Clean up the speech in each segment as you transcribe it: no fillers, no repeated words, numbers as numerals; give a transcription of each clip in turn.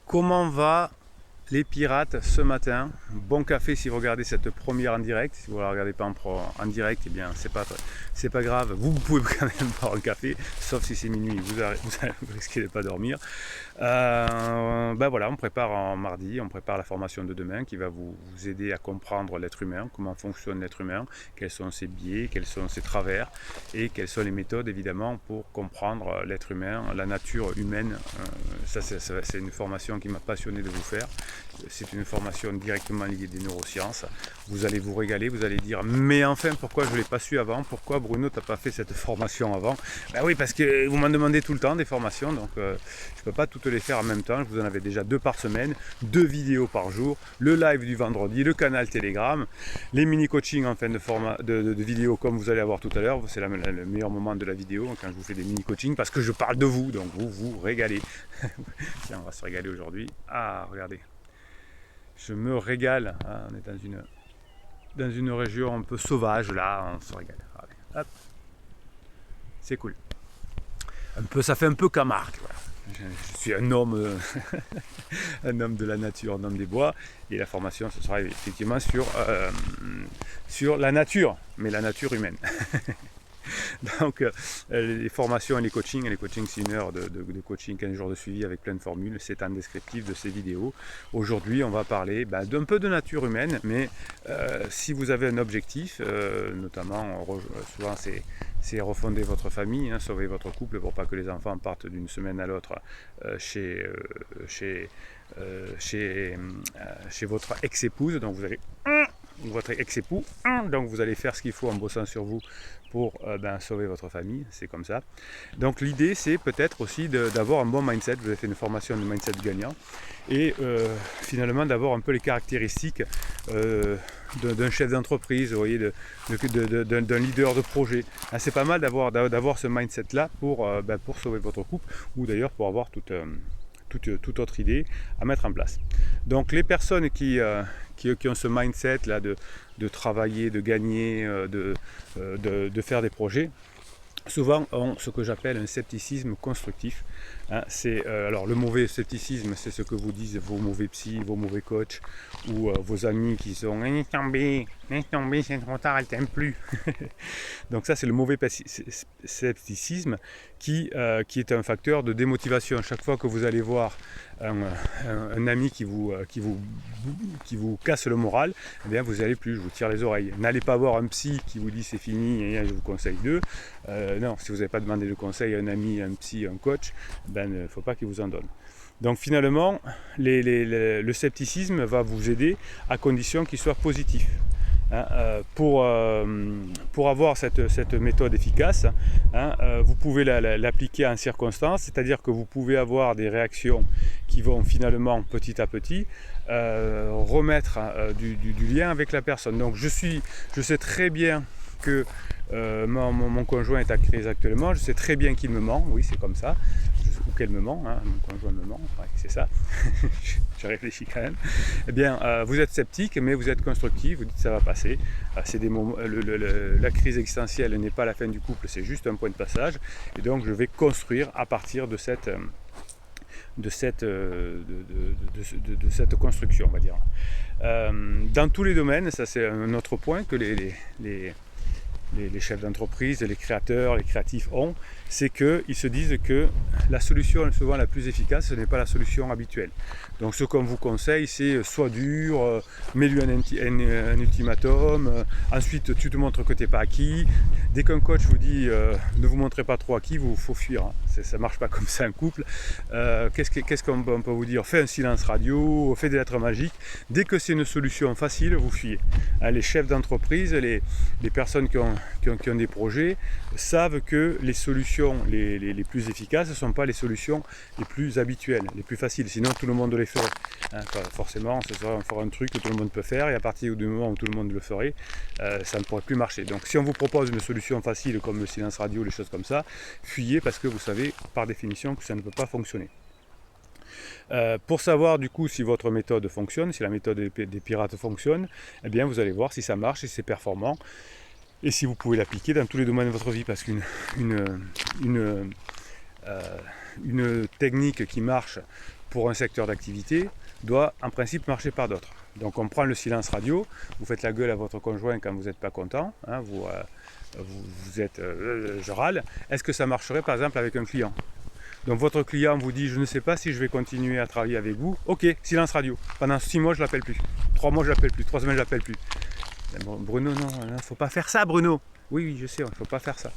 Comment va les pirates ce matin? Bon café si vous regardez cette première en direct. Si vous ne la regardez pas en direct, eh bien c'est pas grave. Vous pouvez quand même boire un café, sauf si c'est minuit, vous risquez de ne pas dormir. Ben voilà, on prépare en mardi, on prépare la formation de demain qui va vous aider à comprendre l'être humain, comment fonctionne l'être humain, quels sont ses biais, quels sont ses travers et quelles sont les méthodes évidemment pour comprendre l'être humain, la nature humaine. Ça c'est une formation qui m'a passionné de vous faire. C'est une formation directement liée des neurosciences. Vous allez vous régaler, vous allez dire mais enfin pourquoi je ne l'ai pas su avant, pourquoi Bruno t'as pas fait cette formation avant? Ben oui, parce que vous m'en demandez tout le temps des formations, donc je ne peux pas toutes les faire en même temps. Je vous en avais déjà 2 par semaine, 2 vidéos par jour, le live du vendredi, le canal Telegram, les mini coachings en fin de vidéo comme vous allez avoir tout à l'heure. C'est le meilleur moment de la vidéo quand je vous fais des mini coachings parce que je parle de vous, donc vous vous régalez. Tiens, on va se régaler aujourd'hui. Ah, regardez. Je me régale, hein, on est dans une région un peu sauvage là, on se régale. Allez, hop. C'est cool. Ça fait un peu Camargue. Voilà. Je suis un homme, un homme de la nature, un homme des bois, et la formation ce sera effectivement sur la nature, mais la nature humaine. Donc les formations et les coachings c'est 1 heure de coaching, 15 jours de suivi avec plein de formules, c'est en descriptif de ces vidéos. Aujourd'hui on va parler d'un peu de nature humaine, mais si vous avez un objectif, notamment souvent c'est refonder votre famille, hein, sauver votre couple pour pas que les enfants partent d'une semaine à l'autre chez votre ex-épouse, donc vous allez votre ex-époux, donc vous allez faire ce qu'il faut en bossant sur vous pour sauver votre famille, c'est comme ça. Donc l'idée c'est peut-être aussi d'avoir un bon mindset. Vous avez fait une formation de mindset gagnant et finalement d'avoir un peu les caractéristiques d'un chef d'entreprise, vous voyez, d'un leader de projet. C'est pas mal d'avoir ce mindset là pour sauver votre couple ou d'ailleurs pour avoir toute autre idée à mettre en place. Donc les personnes qui ont ce mindset là de travailler, de gagner, de faire des projets, souvent ont ce que j'appelle un scepticisme constructif. Hein, alors le mauvais scepticisme, c'est ce que vous disent vos mauvais psys, vos mauvais coachs ou vos amis qui sont laisse tomber, c'est trop tard, elle t'aime plus. Donc ça c'est le mauvais scepticisme qui est un facteur de démotivation. Chaque fois que vous allez voir un ami qui vous casse le moral, eh bien vous n'allez plus, je vous tire les oreilles. N'allez pas voir un psy qui vous dit c'est fini et je vous conseille d'eux. Non, si vous n'avez pas demandé de conseil à un ami, un psy, un coach, il ne faut pas qu'il vous en donne. Donc finalement, le scepticisme va vous aider à condition qu'il soit positif. Hein, pour avoir cette méthode efficace, hein, vous pouvez l'appliquer en circonstance, c'est-à-dire que vous pouvez avoir des réactions qui vont finalement petit à petit remettre du lien avec la personne. Donc je sais très bien que mon conjoint est à crise actuellement, je sais très bien qu'il me ment, oui c'est comme ça, ou qu'elle me ment, hein, mon conjoint me ment, ouais, c'est ça, je réfléchis quand même. Eh bien vous êtes sceptique mais vous êtes constructif, vous dites ça va passer, c'est des moments, la crise existentielle n'est pas la fin du couple, c'est juste un point de passage, et donc je vais construire à partir de cette construction, on va dire. Dans tous les domaines, ça c'est un autre point que les chefs d'entreprise, les créateurs, les créatifs ont, c'est qu'ils se disent que la solution souvent la plus efficace, ce n'est pas la solution habituelle. Donc ce qu'on vous conseille, c'est sois dur, mets-lui un ultimatum, ensuite tu te montres que tu n'es pas acquis. Dès qu'un coach vous dit ne vous montrez pas trop acquis, il faut fuir. Hein. Ça ne marche pas comme ça un couple. Qu'est-ce qu'on peut vous dire? Fais un silence radio, fais des lettres magiques. Dès que c'est une solution facile, vous fuyez. Hein, les chefs d'entreprise, les personnes qui ont des projets savent que les solutions les plus efficaces ne sont pas les solutions les plus habituelles, les plus faciles, sinon tout le monde les ferait. Hein, forcément, ce serait un truc que tout le monde peut faire et à partir du moment où tout le monde le ferait, ça ne pourrait plus marcher. Donc si on vous propose une solution facile comme le silence radio, les choses comme ça, fuyez parce que vous savez par définition que ça ne peut pas fonctionner. Pour savoir du coup si votre méthode fonctionne, si la méthode des pirates fonctionne, eh bien vous allez voir si ça marche, si c'est performant. Et si vous pouvez l'appliquer dans tous les domaines de votre vie, parce qu'une une technique qui marche pour un secteur d'activité doit en principe marcher par d'autres. Donc on prend le silence radio, vous faites la gueule à votre conjoint quand vous n'êtes pas content, hein, vous êtes je râle. Est-ce que ça marcherait par exemple avec un client? Donc votre client vous dit je ne sais pas si je vais continuer à travailler avec vous. Ok, silence radio. Pendant 6 mois je l'appelle plus. 3 mois je l'appelle plus. 3 semaines je l'appelle plus. Bon, Bruno, non, il ne faut pas faire ça Bruno. Oui, je sais, il ne faut pas faire ça.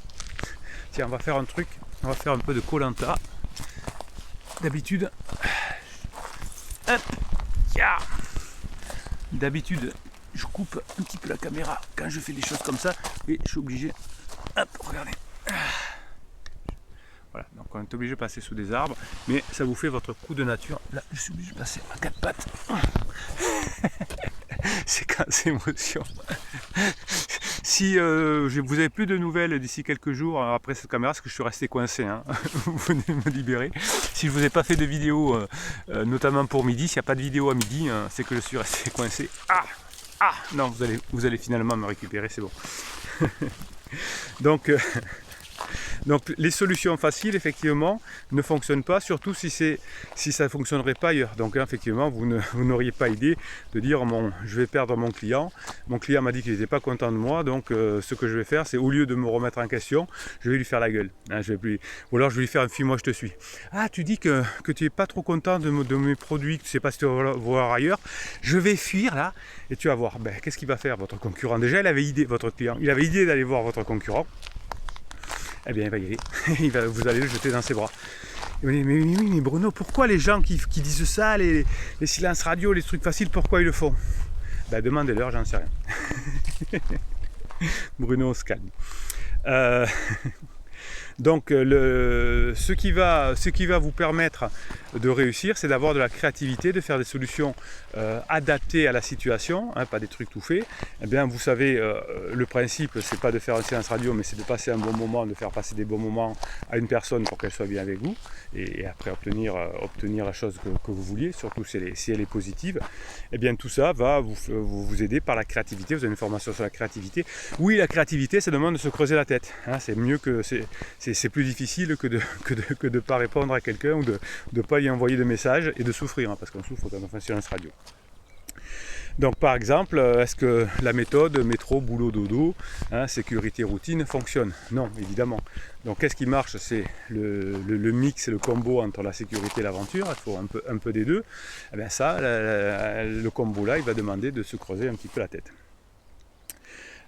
Tiens, on va faire un truc. On va faire un peu de Koh-Lanta. D'habitude. Hop. Yeah. D'habitude, je coupe un petit peu la caméra quand je fais des choses comme ça. Et je suis obligé. Hop, regardez. Voilà, donc on est obligé de passer sous des arbres, mais ça vous fait votre coup de nature. Là, je suis obligé de passer à 4 pattes. C'est quand c'est émotion. Si vous n'avez plus de nouvelles d'ici quelques jours après cette caméra, parce que je suis resté coincé, hein, vous venez me libérer. Si je ne vous ai pas fait de vidéo, notamment pour midi, s'il n'y a pas de vidéo à midi, c'est que je suis resté coincé. Non, vous allez finalement me récupérer, c'est bon. Donc les solutions faciles, effectivement, ne fonctionnent pas, surtout si ça ne fonctionnerait pas ailleurs. Donc effectivement, vous n'auriez pas idée de dire je vais perdre mon client. Mon client m'a dit qu'il n'était pas content de moi, donc ce que je vais faire, c'est au lieu de me remettre en question, je vais lui faire la gueule. Hein, ou alors je vais lui faire un fuis, moi je te suis. Ah, tu dis que tu n'es pas trop content de mes produits, que tu ne sais pas si tu vas voir ailleurs. Je vais fuir là, et tu vas voir. Ben, qu'est-ce qu'il va faire votre concurrent? Déjà, il avait idée, votre client, il avait idée d'aller voir votre concurrent. Eh bien, il va y aller. Vous allez le jeter dans ses bras. Mais Bruno, pourquoi les gens qui disent ça, les silences radio, les trucs faciles, pourquoi ils le font? Ben, demandez-leur, j'en sais rien. Bruno se calme. Donc ce qui va vous permettre de réussir, c'est d'avoir de la créativité, de faire des solutions adaptées à la situation, hein, pas des trucs tout faits. Eh bien, vous savez, le principe, c'est pas de faire un silence radio, mais c'est de passer un bon moment, de faire passer des bons moments à une personne pour qu'elle soit bien avec vous, et après obtenir la chose que vous vouliez, surtout si elle est positive. Eh bien, tout ça va vous aider par la créativité. Vous avez une formation sur la créativité. Oui, la créativité, ça demande de se creuser la tête. Hein, c'est mieux que c'est plus difficile que de ne pas répondre à quelqu'un ou de ne pas lui envoyer de messages et de souffrir, hein, parce qu'on souffre quand on fait un silence radio. Donc par exemple, est-ce que la méthode métro, boulot, dodo, hein, sécurité, routine fonctionne? Non, évidemment. Donc qu'est-ce qui marche? C'est le mix, le combo entre la sécurité et l'aventure. Il faut un peu des deux. Et bien ça, le combo là, il va demander de se creuser un petit peu la tête.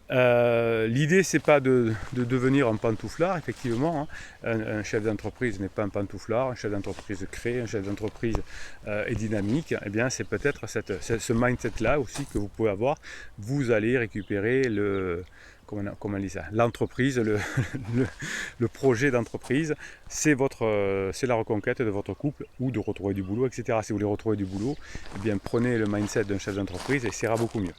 L'idée, c'est pas de devenir un pantouflard, effectivement. Hein. Un chef d'entreprise n'est pas un pantouflard. Un chef d'entreprise crée, un chef d'entreprise est dynamique. Eh bien, c'est peut-être ce mindset-là aussi que vous pouvez avoir. Vous allez récupérer comment on dit ça, l'entreprise, le projet d'entreprise. C'est la reconquête de votre couple ou de retrouver du boulot, etc. Si vous voulez retrouver du boulot, eh bien, prenez le mindset d'un chef d'entreprise et ça ira beaucoup mieux.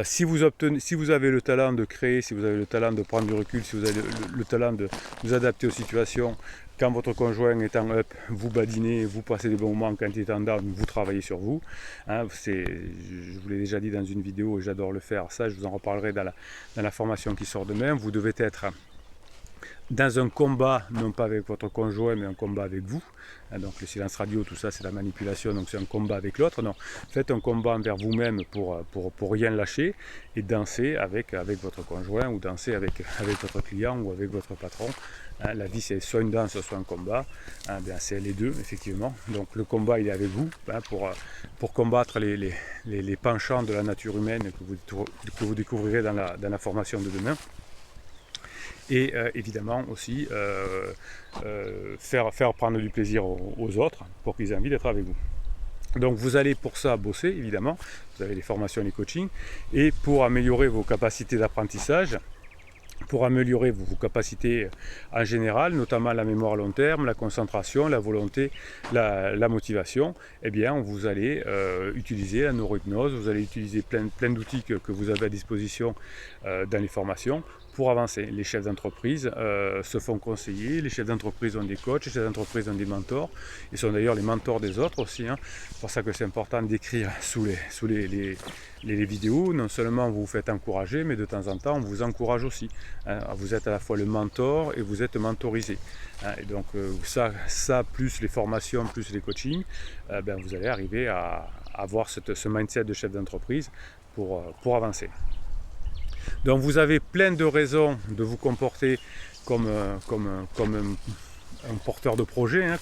Si vous avez le talent de créer, si vous avez le talent de prendre du recul, si vous avez le talent de vous adapter aux situations, quand votre conjoint est en up, vous badinez, vous passez des bons moments, quand il est en down, vous travaillez sur vous. Hein, je vous l'ai déjà dit dans une vidéo et j'adore le faire, ça je vous en reparlerai dans la formation qui sort demain. Vous devez être dans un combat, non pas avec votre conjoint, mais un combat avec vous. Donc le silence radio, tout ça, c'est la manipulation, donc c'est un combat avec l'autre. Non, faites un combat envers vous-même pour rien lâcher et danser avec votre conjoint ou danser avec votre client ou avec votre patron. La vie, c'est soit une danse, soit un combat. C'est les deux, effectivement. Donc le combat, il est avec vous pour combattre les penchants de la nature humaine que vous découvrirez dans la formation de demain. Et évidemment aussi faire prendre du plaisir aux autres pour qu'ils aient envie d'être avec vous. Donc vous allez pour ça bosser, évidemment, vous avez les formations et les coachings, et pour améliorer vos capacités d'apprentissage, pour améliorer vos capacités en général, notamment la mémoire à long terme, la concentration, la volonté, la motivation, eh bien vous allez utiliser la neurohypnose, vous allez utiliser plein d'outils que vous avez à disposition dans les formations pour avancer. Les chefs d'entreprise se font conseiller, les chefs d'entreprise ont des coachs, les chefs d'entreprise ont des mentors, ils sont d'ailleurs les mentors des autres aussi, hein. C'est pour ça que c'est important d'écrire sous les vidéos. Non seulement vous vous faites encourager, mais de temps en temps on vous encourage aussi, hein. Vous êtes à la fois le mentor et vous êtes mentorisé, hein. Et donc ça plus les formations, plus les coachings, vous allez arriver à avoir ce mindset de chef d'entreprise pour avancer. Donc vous avez plein de raisons de vous comporter comme un porteur de projet, hein,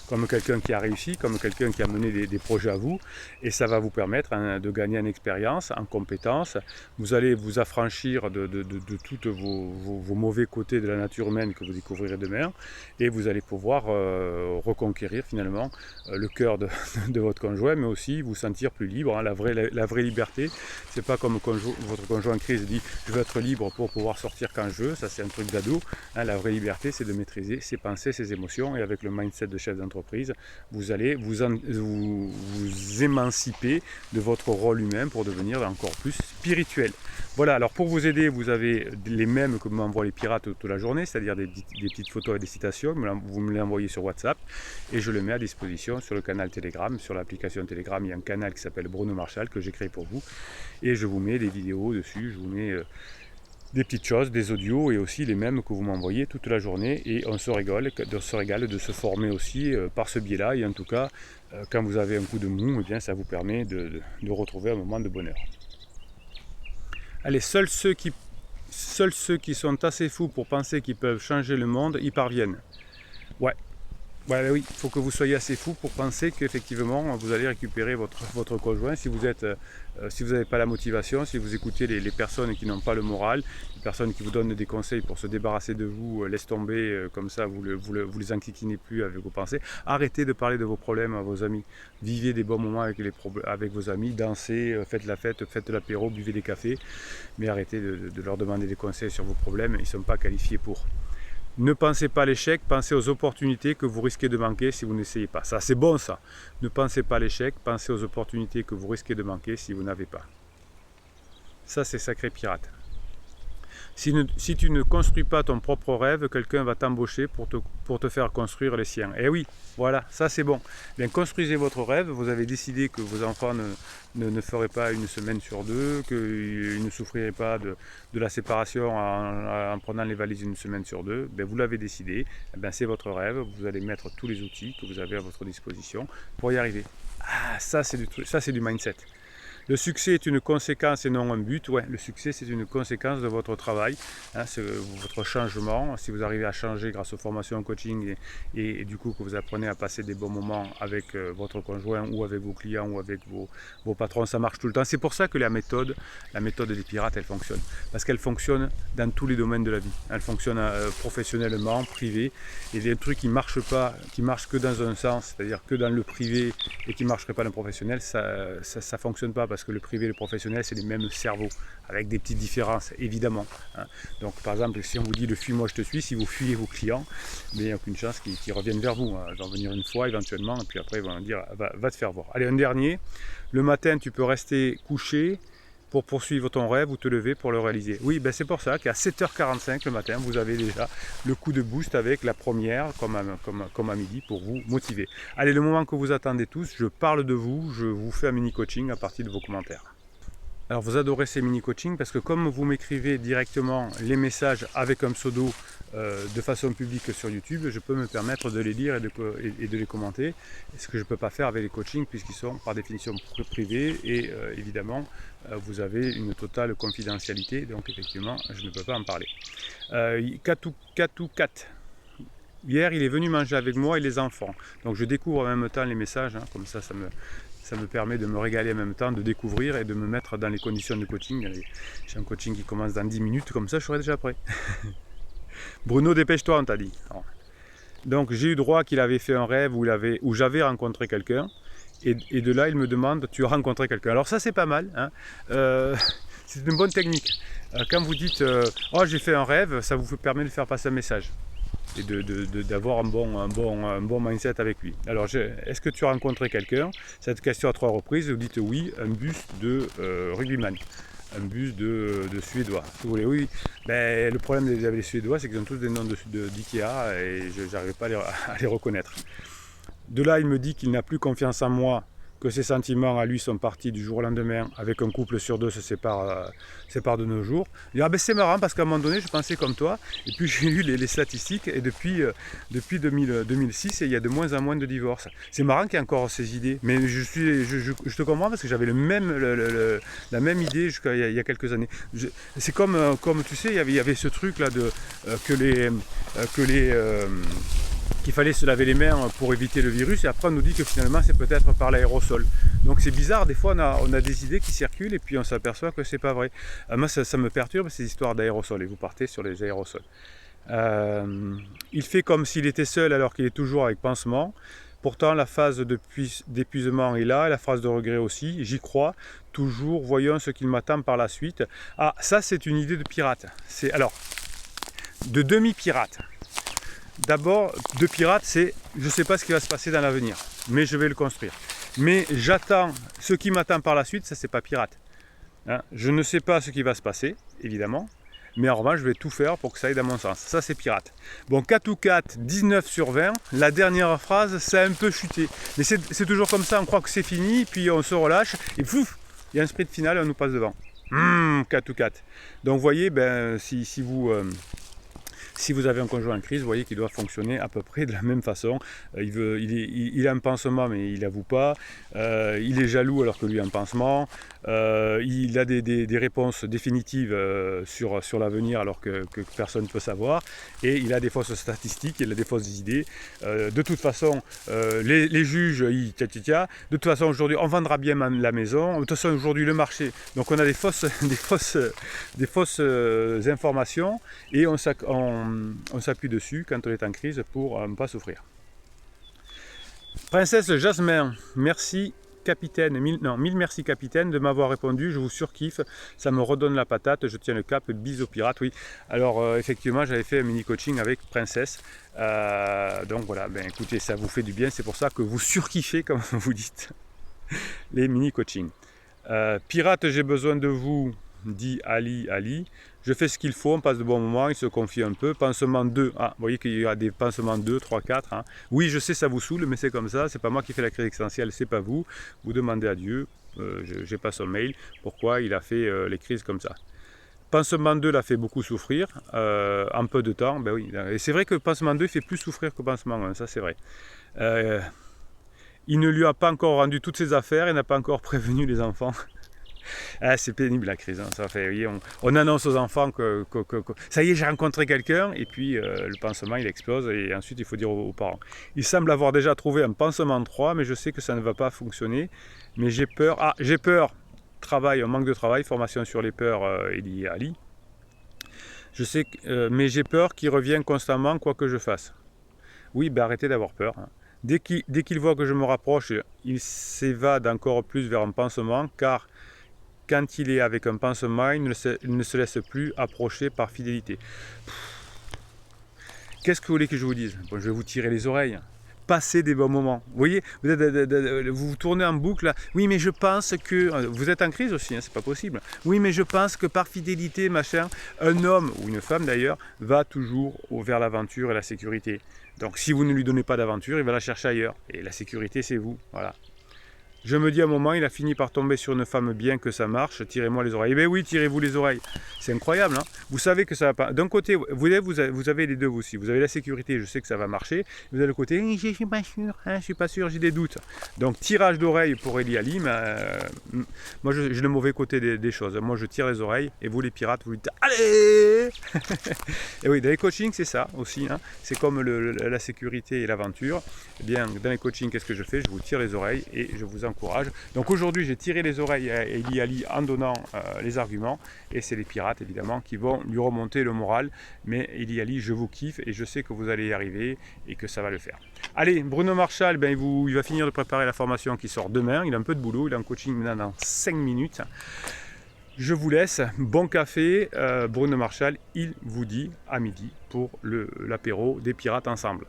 comme quelqu'un qui a réussi, comme quelqu'un qui a mené des projets à vous, et ça va vous permettre, hein, de gagner en expérience, en compétences. Vous allez vous affranchir de tous vos mauvais côtés de la nature humaine que vous découvrirez demain, et vous allez pouvoir reconquérir finalement le cœur de votre conjoint, mais aussi vous sentir plus libre, hein. La vraie liberté, c'est pas comme votre conjoint en crise dit je veux être libre pour pouvoir sortir quand je veux, ça c'est un truc d'ado, hein. La vraie liberté, c'est de maîtriser ses pensées, ses émotions, et avec le mindset de chef d'entreprise, vous allez vous émanciper de votre rôle humain pour devenir encore plus spirituel. Voilà, alors pour vous aider, vous avez les mêmes que m'envoient les pirates toute la journée, c'est-à-dire des petites photos et des citations, vous me les envoyez sur WhatsApp et je les mets à disposition sur le canal Telegram. Sur l'application Telegram, il y a un canal qui s'appelle Bruno Marchal que j'ai créé pour vous, et je vous mets des vidéos dessus, je vous mets des petites choses, des audios, et aussi les mêmes que vous m'envoyez toute la journée, et on se régale de se former aussi par ce biais-là, et en tout cas, quand vous avez un coup de mou, eh bien, ça vous permet de retrouver un moment de bonheur. Allez, seuls ceux qui sont assez fous pour penser qu'ils peuvent changer le monde y parviennent. Ouais. Ouais, oui, il faut que vous soyez assez fou pour penser qu'effectivement vous allez récupérer votre conjoint. Si vous n'avez pas la motivation, si vous écoutez les personnes qui n'ont pas le moral, les personnes qui vous donnent des conseils pour se débarrasser de vous, laisse tomber, comme ça vous les enquiquinez plus avec vos pensées. Arrêtez de parler de vos problèmes à vos amis. Vivez des bons moments avec vos amis, dansez, faites la fête, faites l'apéro, buvez des cafés, mais arrêtez de leur demander des conseils sur vos problèmes, ils ne sont pas qualifiés pour. Ne pensez pas à l'échec, pensez aux opportunités que vous risquez de manquer si vous n'essayez pas. Ça, c'est bon ça. Ne pensez pas à l'échec, pensez aux opportunités que vous risquez de manquer si vous n'avez pas. Ça, c'est sacré pirate. Si tu ne construis pas ton propre rêve, quelqu'un va t'embaucher pour te faire construire les siens. Et oui, voilà, ça c'est bon. Bien, construisez votre rêve. Vous avez décidé que vos enfants ne feraient pas une semaine sur deux, qu'ils ne souffriraient pas de la séparation en prenant les valises une semaine sur deux. Bien, vous l'avez décidé, c'est votre rêve. Vous allez mettre tous les outils que vous avez à votre disposition pour y arriver. Ah, ça c'est du mindset. Le succès est une conséquence et non un but. Ouais, le succès, c'est une conséquence de votre travail, hein, c'est votre changement. Si vous arrivez à changer grâce aux formations en coaching et du coup que vous apprenez à passer des bons moments avec votre conjoint ou avec vos clients ou avec vos patrons, ça marche tout le temps. C'est pour ça que la méthode des pirates, elle fonctionne. Parce qu'elle fonctionne dans tous les domaines de la vie. Elle fonctionne professionnellement, privé. Et des trucs qui ne marchent que dans un sens, c'est-à-dire que dans le privé et qui ne marcheraient pas dans le professionnel, ça ne fonctionne pas. Parce que le privé et le professionnel, c'est les mêmes cerveaux, avec des petites différences, évidemment, hein. Donc, par exemple, si on vous dit « fuis-moi, je te suis », si vous fuyez vos clients, il n'y a aucune chance qu'ils reviennent vers vous, hein. Ils vont venir une fois, éventuellement, et puis après, ils vont dire « va te faire voir ». Allez, un dernier. Le matin, tu peux rester couché pour poursuivre ton rêve ou te lever pour le réaliser. Oui, c'est pour ça qu'à 7h45 le matin, vous avez déjà le coup de boost avec la première, comme à midi, pour vous motiver. Allez, le moment que vous attendez tous, je parle de vous, je vous fais un mini-coaching à partir de vos commentaires. Alors vous adorez ces mini-coachings parce que comme vous m'écrivez directement les messages avec un pseudo de façon publique sur YouTube, je peux me permettre de les lire et de les commenter, ce que je ne peux pas faire avec les coachings puisqu'ils sont par définition privés et évidemment vous avez une totale confidentialité, donc effectivement je ne peux pas en parler. Katou4. Hier il est venu manger avec moi et les enfants, donc je découvre en même temps les messages, hein, comme ça me permet de me régaler en même temps, de découvrir et de me mettre dans les conditions de coaching. J'ai un coaching qui commence dans 10 minutes, comme ça je serai déjà prêt. Bruno, dépêche-toi, on t'a dit. Donc j'ai eu droit qu'il avait fait un rêve où j'avais rencontré quelqu'un, et de là il me demande, tu as rencontré quelqu'un. Alors ça c'est pas mal, hein. C'est une bonne technique. Quand vous dites, oh j'ai fait un rêve, ça vous permet de faire passer un message et d'avoir un bon mindset avec lui. Alors, est-ce que tu as rencontré quelqu'un? Cette question à 3 reprises, vous dites oui, un buste de rugbyman. un bus de Suédois. Si vous voulez, oui. Ben, le problème avec les Suédois, c'est qu'ils ont tous des noms d'IKEA et je n'arrive pas à les reconnaître. De là, il me dit qu'il n'a plus confiance en moi, que ses sentiments à lui sont partis du jour au lendemain, avec un couple sur deux se sépare de nos jours. Il dit, ah ben c'est marrant parce qu'à un moment donné, je pensais comme toi, et puis j'ai lu les statistiques, et depuis 2006, il y a de moins en moins de divorces. C'est marrant qu'il y ait encore ces idées, mais je te comprends parce que j'avais la même idée jusqu'à il y a quelques années. C'est comme tu sais, il y avait ce truc là qu'il fallait se laver les mains pour éviter le virus, et après on nous dit que finalement c'est peut-être par l'aérosol. Donc c'est bizarre, des fois on a des idées qui circulent et puis on s'aperçoit que c'est pas vrai. Moi ça me perturbe ces histoires d'aérosols, et vous partez sur les aérosols. Il fait comme s'il était seul alors qu'il est toujours avec pansement. Pourtant la phase d'épuisement est là, et la phase de regret aussi, j'y crois, toujours, voyons ce qu'il m'attend par la suite. Ah, ça c'est une idée de pirate, de demi-pirate. D'abord, de pirate, c'est je ne sais pas ce qui va se passer dans l'avenir, mais je vais le construire. Mais j'attends ce qui m'attend par la suite, ça c'est pas pirate. Hein, je ne sais pas ce qui va se passer, évidemment, mais en revanche, je vais tout faire pour que ça aille dans mon sens. Ça c'est pirate. Bon, 4 ou 4, 19 sur 20, la dernière phrase, ça a un peu chuté. Mais c'est toujours comme ça, on croit que c'est fini, puis on se relâche, et pouf, il y a un sprint final et on nous passe devant. 4 ou 4. Donc vous voyez, ben, si vous avez un conjoint en crise, vous voyez qu'il doit fonctionner à peu près de la même façon. Il a un pansement mais il n'avoue pas. Il est jaloux alors que lui a un pansement. Il a des réponses définitives sur l'avenir alors que personne ne peut savoir. Et il a des fausses statistiques, il a des fausses idées. De toute façon, les juges, de toute façon aujourd'hui on vendra bien la maison. De toute façon aujourd'hui le marché. Donc on a des fausses informations et on s'appuie dessus quand on est en crise pour ne pas souffrir. Princesse Jasmin, merci capitaine, mille merci capitaine de m'avoir répondu, je vous surkiffe, ça me redonne la patate, je tiens le cap, bisous pirates. Oui, alors effectivement j'avais fait un mini coaching avec Princesse, donc voilà, ben écoutez, ça vous fait du bien, c'est pour ça que vous surkiffez comme vous dites les mini coachings. Pirate, j'ai besoin de vous, dit Ali. Je fais ce qu'il faut, on passe de bons moments, il se confie un peu. Pansement 2, vous voyez qu'il y a des pansements 2, 3, 4. Hein. Oui, je sais, ça vous saoule, mais c'est comme ça. C'est pas moi qui fais la crise existentielle, c'est pas vous. Vous demandez à Dieu, j'ai pas son mail, pourquoi il a fait les crises comme ça. Pansement 2 l'a fait beaucoup souffrir, en peu de temps. Ben oui. Et c'est vrai que pansement 2 fait plus souffrir que pansement 1, ça c'est vrai. Il ne lui a pas encore rendu toutes ses affaires, il n'a pas encore prévenu les enfants. Ah, c'est pénible la crise, hein. Ça fait, oui, on annonce aux enfants que ça y est, j'ai rencontré quelqu'un, et puis le pansement il explose, et ensuite il faut dire aux parents. Il semble avoir déjà trouvé un pansement 3, mais je sais que ça ne va pas fonctionner, mais j'ai peur. Ah, j'ai peur, un manque de travail, formation sur les peurs, Eli Ali. Je sais, mais j'ai peur qu'il revienne constamment quoi que je fasse. Oui, ben arrêtez d'avoir peur. Hein. Dès qu'il voit que je me rapproche, il s'évade encore plus vers un pansement, car quand il est avec un pansement, il ne se laisse plus approcher par fidélité. Qu'est-ce que vous voulez que je vous dise? Bon, je vais vous tirer les oreilles. Passez des bons moments. Vous voyez, vous vous tournez en boucle. Là. Oui, mais je pense que... Vous êtes en crise aussi, hein, c'est pas possible. Oui, mais je pense que par fidélité, machin, un homme, ou une femme d'ailleurs, va toujours vers l'aventure et la sécurité. Donc si vous ne lui donnez pas d'aventure, il va la chercher ailleurs. Et la sécurité, c'est vous. Voilà. Je me dis à un moment, il a fini par tomber sur une femme bien que ça marche, tirez-moi les oreilles. Eh bien oui, tirez-vous les oreilles. C'est incroyable, hein. Vous savez que ça va pas... D'un côté, vous avez les deux vous aussi. Vous avez la sécurité, je sais que ça va marcher. Vous avez le côté, je suis pas sûr, hein, je suis pas sûr, j'ai des doutes. Donc tirage d'oreilles pour Eli Ali, mais moi j'ai le mauvais côté des choses. Moi je tire les oreilles, et vous les pirates, vous dites, allez. Et oui, dans les coachings, c'est ça aussi, hein. C'est comme la sécurité et l'aventure. Eh bien, dans les coachings, qu'est-ce que je fais? Je vous tire les oreilles et je vous encourage. Donc aujourd'hui, j'ai tiré les oreilles à Eli Ali en donnant les arguments, et c'est les pirates évidemment qui vont lui remonter le moral. Mais Eli Ali, je vous kiffe et je sais que vous allez y arriver et que ça va le faire. Allez, Bruno Marchal, ben, il va finir de préparer la formation qui sort demain. Il a un peu de boulot, il est en coaching maintenant dans 5 minutes. Je vous laisse, bon café. Bruno Marchal, il vous dit à midi pour l'apéro des pirates ensemble.